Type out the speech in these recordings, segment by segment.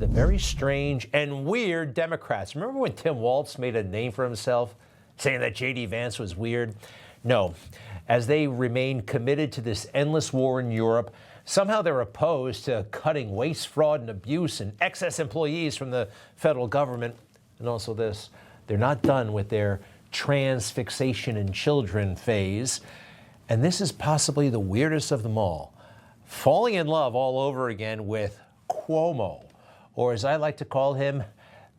The very strange and weird Democrats. Remember when Tim Walz made a name for himself, saying that J.D. Vance was weird? No. As they remain committed to this endless war in Europe, somehow they're opposed to cutting waste, fraud, and abuse and excess employees from the federal government. And also this, they're not done with their transfixation in children phase. And this is possibly the weirdest of them all. Falling in love all over again with Cuomo, or as I like to call him,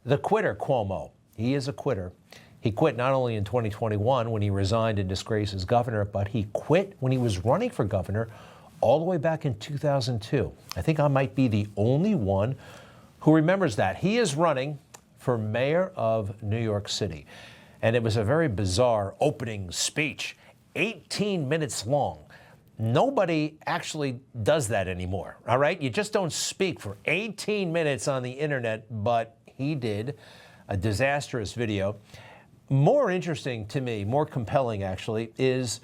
the quitter Cuomo. He is a quitter. He quit not only in 2021 when he resigned in disgrace as governor, but he quit when he was running for governor all the way back in 2002. I think I might be the only one who remembers that. He is running for mayor of New York City. And it was a very bizarre opening speech, 18 minutes long. Nobody actually does that anymore, all right? You just don't speak for 18 minutes on the internet, but he did. A disastrous video. More interesting to me, more compelling actually, is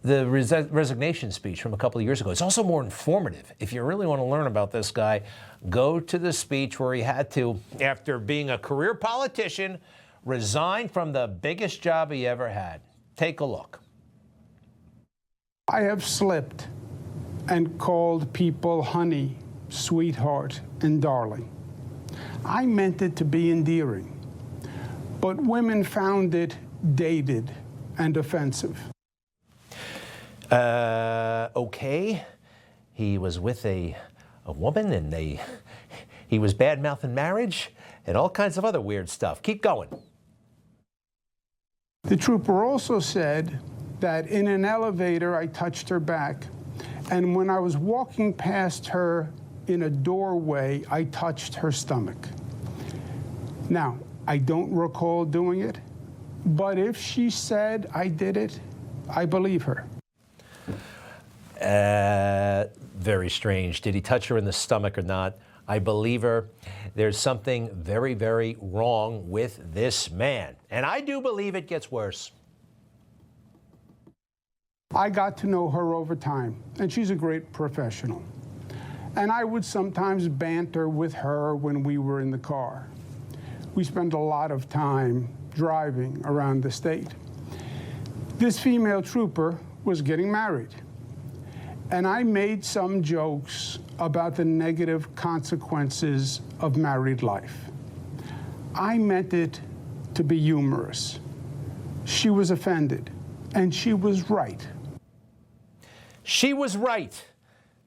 the resignation speech from a couple of years ago. It's also more informative. If you really want to learn about this guy, go to the speech where he had to, after being a career politician, resign from the biggest job he ever had. Take a look. I have slipped and called people honey, sweetheart, and darling. I meant it to be endearing, but women found it dated and offensive. Okay. He was with a woman and he was bad-mouthing marriage and all kinds of other weird stuff. Keep going. The trooper also said that in an elevator I touched her back, and when I was walking past her in a doorway, I touched her stomach. Now, I don't recall doing it, but if she said I did it, I believe her. Very strange. Did he touch her in the stomach or not? I believe her. There's something very, very wrong with this man. And I do believe it gets worse. I got to know her over time, and she's a great professional. And I would sometimes banter with her when we were in the car. We spent a lot of time driving around the state. This female trooper was getting married, and I made some jokes about the negative consequences of married life. I meant it to be humorous. She was offended, and she was right. She was right,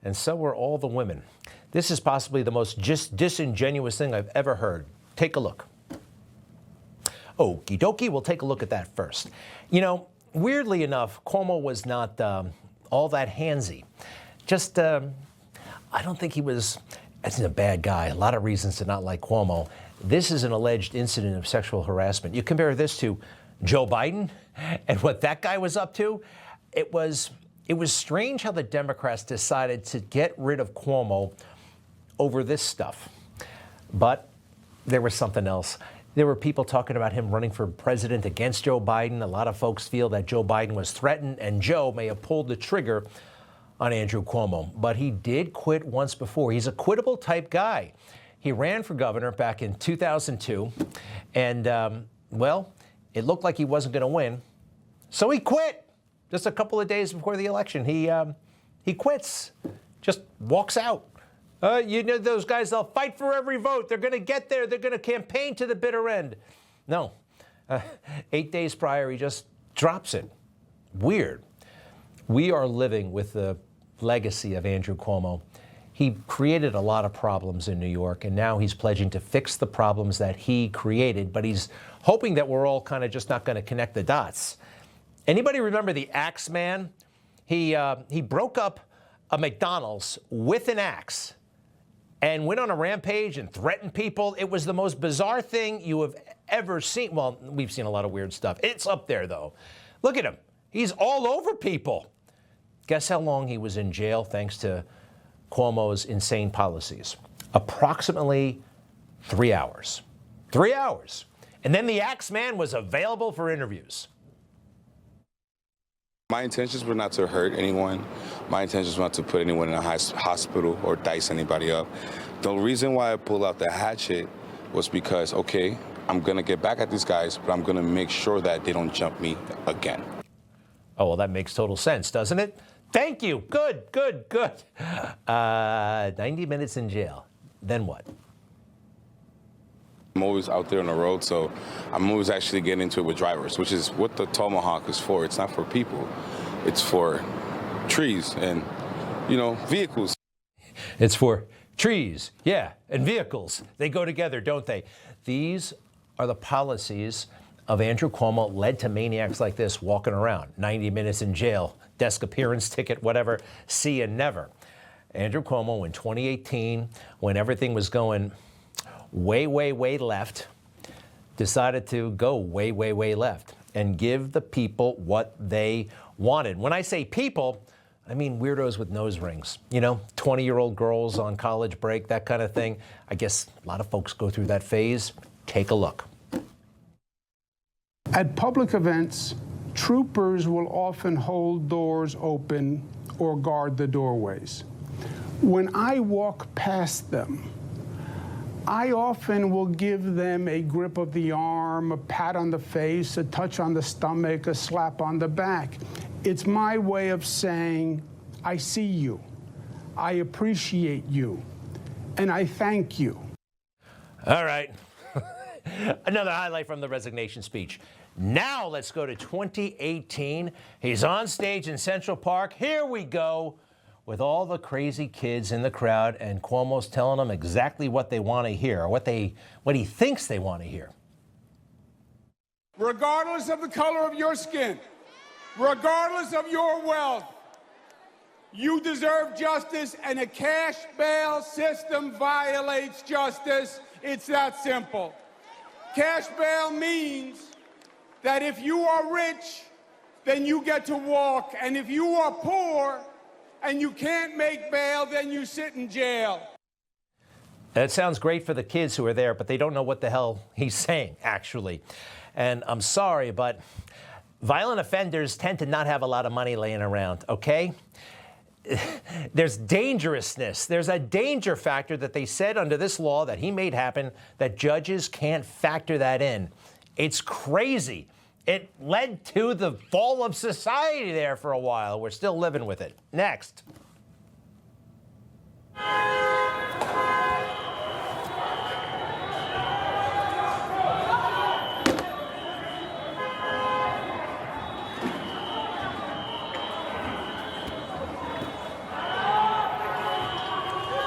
and so were all the women. This is possibly the most disingenuous thing I've ever heard. Take a look. Okie dokie, we'll take a look at that first. You know, weirdly enough, Cuomo was not all that handsy. Just, I don't think he was, as a bad guy. A lot of reasons to not like Cuomo. This is an alleged incident of sexual harassment. You compare this to Joe Biden and what that guy was up to. It was strange how the Democrats decided to get rid of Cuomo over this stuff. But there was something else. There were people talking about him running for president against Joe Biden. A lot of folks feel that Joe Biden was threatened and Joe may have pulled the trigger on Andrew Cuomo. But he did quit once before. He's a quittable type guy. He ran for governor back in 2002. And, well, it looked like he wasn't going to win. So he quit just a couple of days before the election. He quits, just walks out. You know those guys, they'll fight for every vote. They're going to get there. They're going to campaign to the bitter end. No. 8 days prior, he just drops it. Weird. We are living with the legacy of Andrew Cuomo. He created a lot of problems in New York, and now he's pledging to fix the problems that he created, but he's hoping that we're all kind of just not going to connect the dots. Anybody remember the Axe Man? He broke up a McDonald's with an axe and went on a rampage and threatened people. It was the most bizarre thing you have ever seen. Well, we've seen a lot of weird stuff. It's up there, though. Look at him. He's all over people. Guess how long he was in jail thanks to Cuomo's insane policies? Approximately 3 hours. 3 hours. And then the Axe Man was available for interviews. My intentions were not to hurt anyone. My intentions were not to put anyone in a hospital or dice anybody up. The reason why I pulled out the hatchet was because, okay, I'm going to get back at these guys, but I'm going to make sure that they don't jump me again. Oh, well, that makes total sense, doesn't it? Thank you. Good, good, good. 90 minutes in jail. Then what? I'm always out there on the road, so I'm always actually getting into it with drivers, which is what the Tomahawk is for. It's not for people. It's for trees and, vehicles. It's for trees, yeah, and vehicles. They go together, don't they? These are the policies of Andrew Cuomo led to maniacs like this walking around. 90 minutes in jail, desk appearance ticket, whatever, see you never. Andrew Cuomo in 2018, when everything was going way, way, way left, decided to go way, way, way left and give the people what they wanted. When I say people, I mean weirdos with nose rings, 20-year-old girls on college break, that kind of thing. I guess a lot of folks go through that phase. Take a look. At public events, troopers will often hold doors open or guard the doorways. When I walk past them, I often will give them a grip of the arm, a pat on the face, a touch on the stomach, a slap on the back. It's my way of saying, I see you, I appreciate you, and I thank you. All right. Another highlight from the resignation speech. Now let's go to 2018. He's on stage in Central Park. Here we go. With all the crazy kids in the crowd, and Cuomo's telling them exactly what they want to hear, or what he thinks they want to hear. Regardless of the color of your skin, regardless of your wealth, you deserve justice, and a cash bail system violates justice. It's that simple. Cash bail means that if you are rich, then you get to walk, and if you are poor, and you can't make bail, then you sit in jail. That sounds great for the kids who are there, but they don't know what the hell he's saying, actually. And I'm sorry, but violent offenders tend to not have a lot of money laying around, okay? There's dangerousness. There's a danger factor that they said under this law that he made happen that judges can't factor that in. It's crazy. It led to the fall of society there for a while. We're still living with it. Next.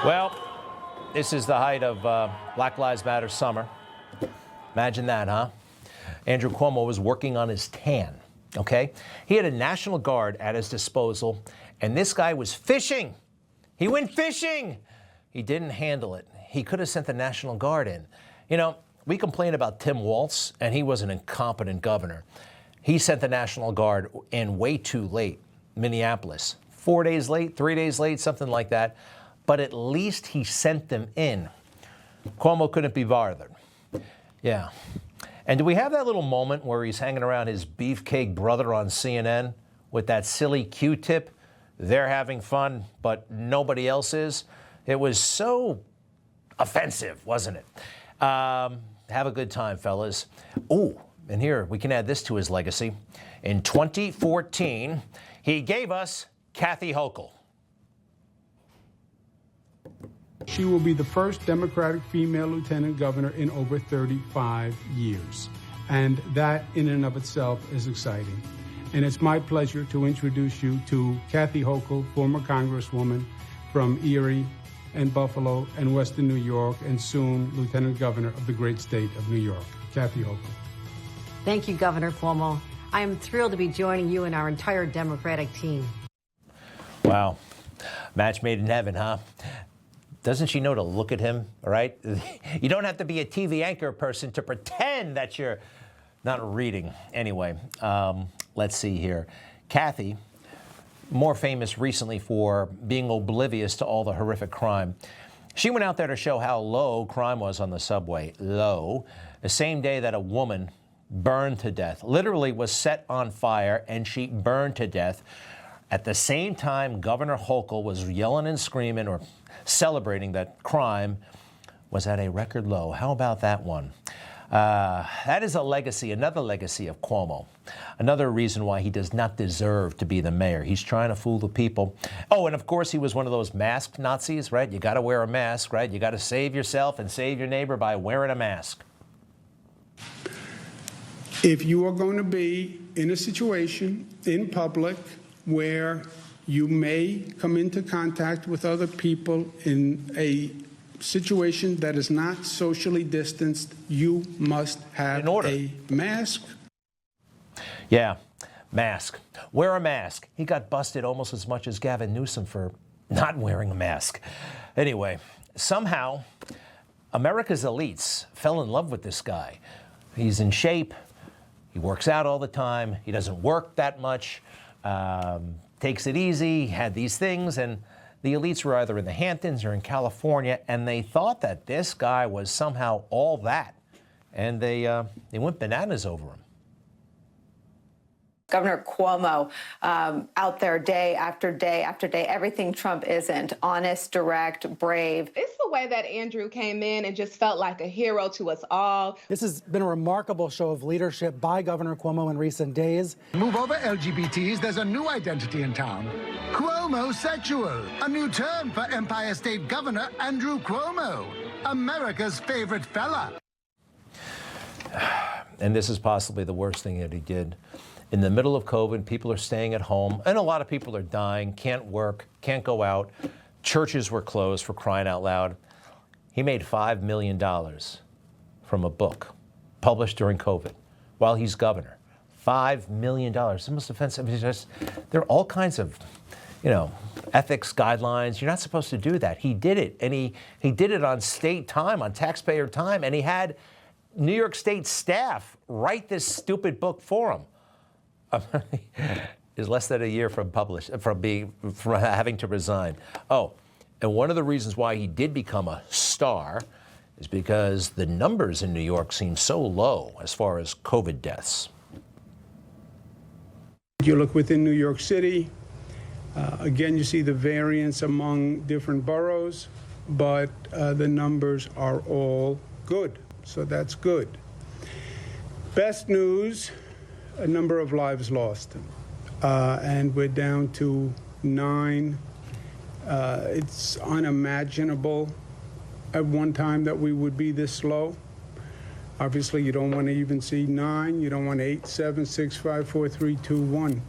Well, this is the height of Black Lives Matter summer. Imagine that, huh? Andrew Cuomo was working on his tan, okay? He had a National Guard at his disposal, and this guy was fishing. He went fishing. He didn't handle it. He could have sent the National Guard in. We complain about Tim Walz, and he was an incompetent governor. He sent the National Guard in way too late. Minneapolis, 4 days late, 3 days late, something like that. But at least he sent them in. Cuomo couldn't be bothered. Yeah. And do we have that little moment where he's hanging around his beefcake brother on CNN with that silly Q-tip? They're having fun, but nobody else is. It was so offensive, wasn't it? Have a good time, fellas. Oh, and here, we can add this to his legacy. In 2014, he gave us Kathy Hochul. She will be the first Democratic female lieutenant governor in over 35 years. And that in and of itself is exciting. And it's my pleasure to introduce you to Kathy Hochul, former Congresswoman from Erie and Buffalo and Western New York, and soon Lieutenant Governor of the great state of New York. Kathy Hochul. Thank you, Governor Cuomo. I am thrilled to be joining you and our entire Democratic team. Wow. Match made in heaven, huh? Doesn't she know to look at him, all right? You don't have to be a TV anchor person to pretend that you're not reading. Anyway, let's see here. Kathy, more famous recently for being oblivious to all the horrific crime. She went out there to show how low crime was on the subway. Low. The same day that a woman burned to death, literally was set on fire, and she burned to death. At the same time, Governor Hochul was yelling and screaming or celebrating that crime was at a record low. How about that one? That is a legacy, another legacy of Cuomo. Another reason why he does not deserve to be the mayor. He's trying to fool the people. Oh, and of course, he was one of those masked Nazis, right? You got to wear a mask, right? You got to save yourself and save your neighbor by wearing a mask. If you are going to be in a situation in public where you may come into contact with other people in a situation that is not socially distanced, you must have a mask. Yeah, mask. Wear a mask. He got busted almost as much as Gavin Newsom for not wearing a mask. Anyway, somehow, America's elites fell in love with this guy. He's in shape. He works out all the time. He doesn't work that much. Takes it easy. Had these things, and the elites were either in the Hamptons or in California, and they thought that this guy was somehow all that, and they went bananas over him. Governor Cuomo out there day after day after day, everything Trump isn't, honest, direct, brave. It's the way that Andrew came in and just felt like a hero to us all. This has been a remarkable show of leadership by Governor Cuomo in recent days. Move over, LGBTs. There's a new identity in town. Cuomo-sexual, a new term for Empire State Governor Andrew Cuomo, America's favorite fella. And this is possibly the worst thing that he did. In the middle of COVID, people are staying at home, and a lot of people are dying, can't work, can't go out. Churches were closed, for crying out loud. He made $5 million from a book published during COVID while he's governor. $5 million. It's the most offensive. There are all kinds of, ethics guidelines. You're not supposed to do that. He did it, and he did it on state time, on taxpayer time, and he had New York State staff write this stupid book for him. Is less than a year from having to resign. Oh, and one of the reasons why he did become a star is because the numbers in New York seem so low as far as COVID deaths. You look within New York City, again, you see the variance among different boroughs, but the numbers are all good, so that's good. Best news, a number of lives lost, and we're down to 9. It's unimaginable at one time that we would be this slow. Obviously, you don't want to even see 9. You don't want 8, 7, 6, 5, 4, 3, 2, 1.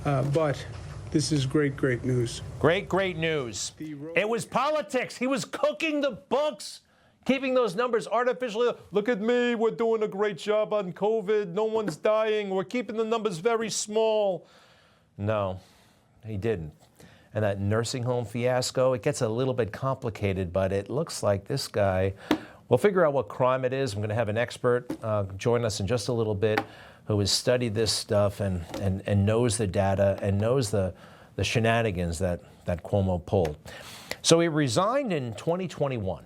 But this is great, great news. Great, great news. It was politics. He was cooking the books, keeping those numbers artificially. Look at me. We're doing a great job on COVID. No one's dying. We're keeping the numbers very small. No, he didn't. And that nursing home fiasco, it gets a little bit complicated, but it looks like this guy, we'll figure out what crime it is. I'm going to have an expert join us in just a little bit who has studied this stuff and knows the data and knows the shenanigans that Cuomo pulled. So he resigned in 2021,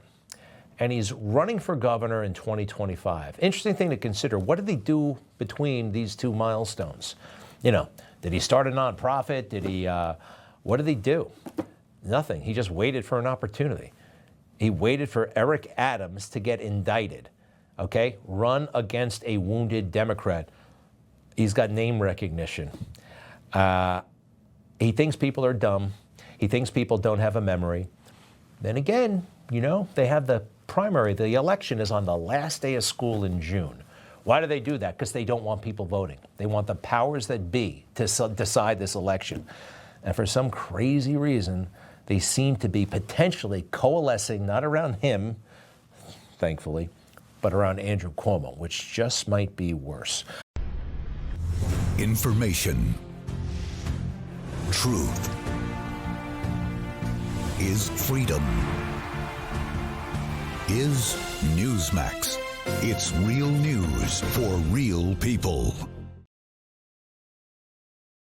and he's running for governor in 2025. Interesting thing to consider. What did he do between these two milestones? Did he start a nonprofit? What did he do? Nothing. He just waited for an opportunity. He waited for Eric Adams to get indicted, okay? Run against a wounded Democrat. He's got name recognition. He thinks people are dumb. He thinks people don't have a memory. Then again, they have the primary. The election is on the last day of school in June. Why do they do that? Because they don't want people voting. They want the powers that be to decide this election. And for some crazy reason, they seem to be potentially coalescing, not around him, thankfully, but around Andrew Cuomo, which just might be worse. Information. Truth. Is freedom. Is Newsmax. It's real news for real people.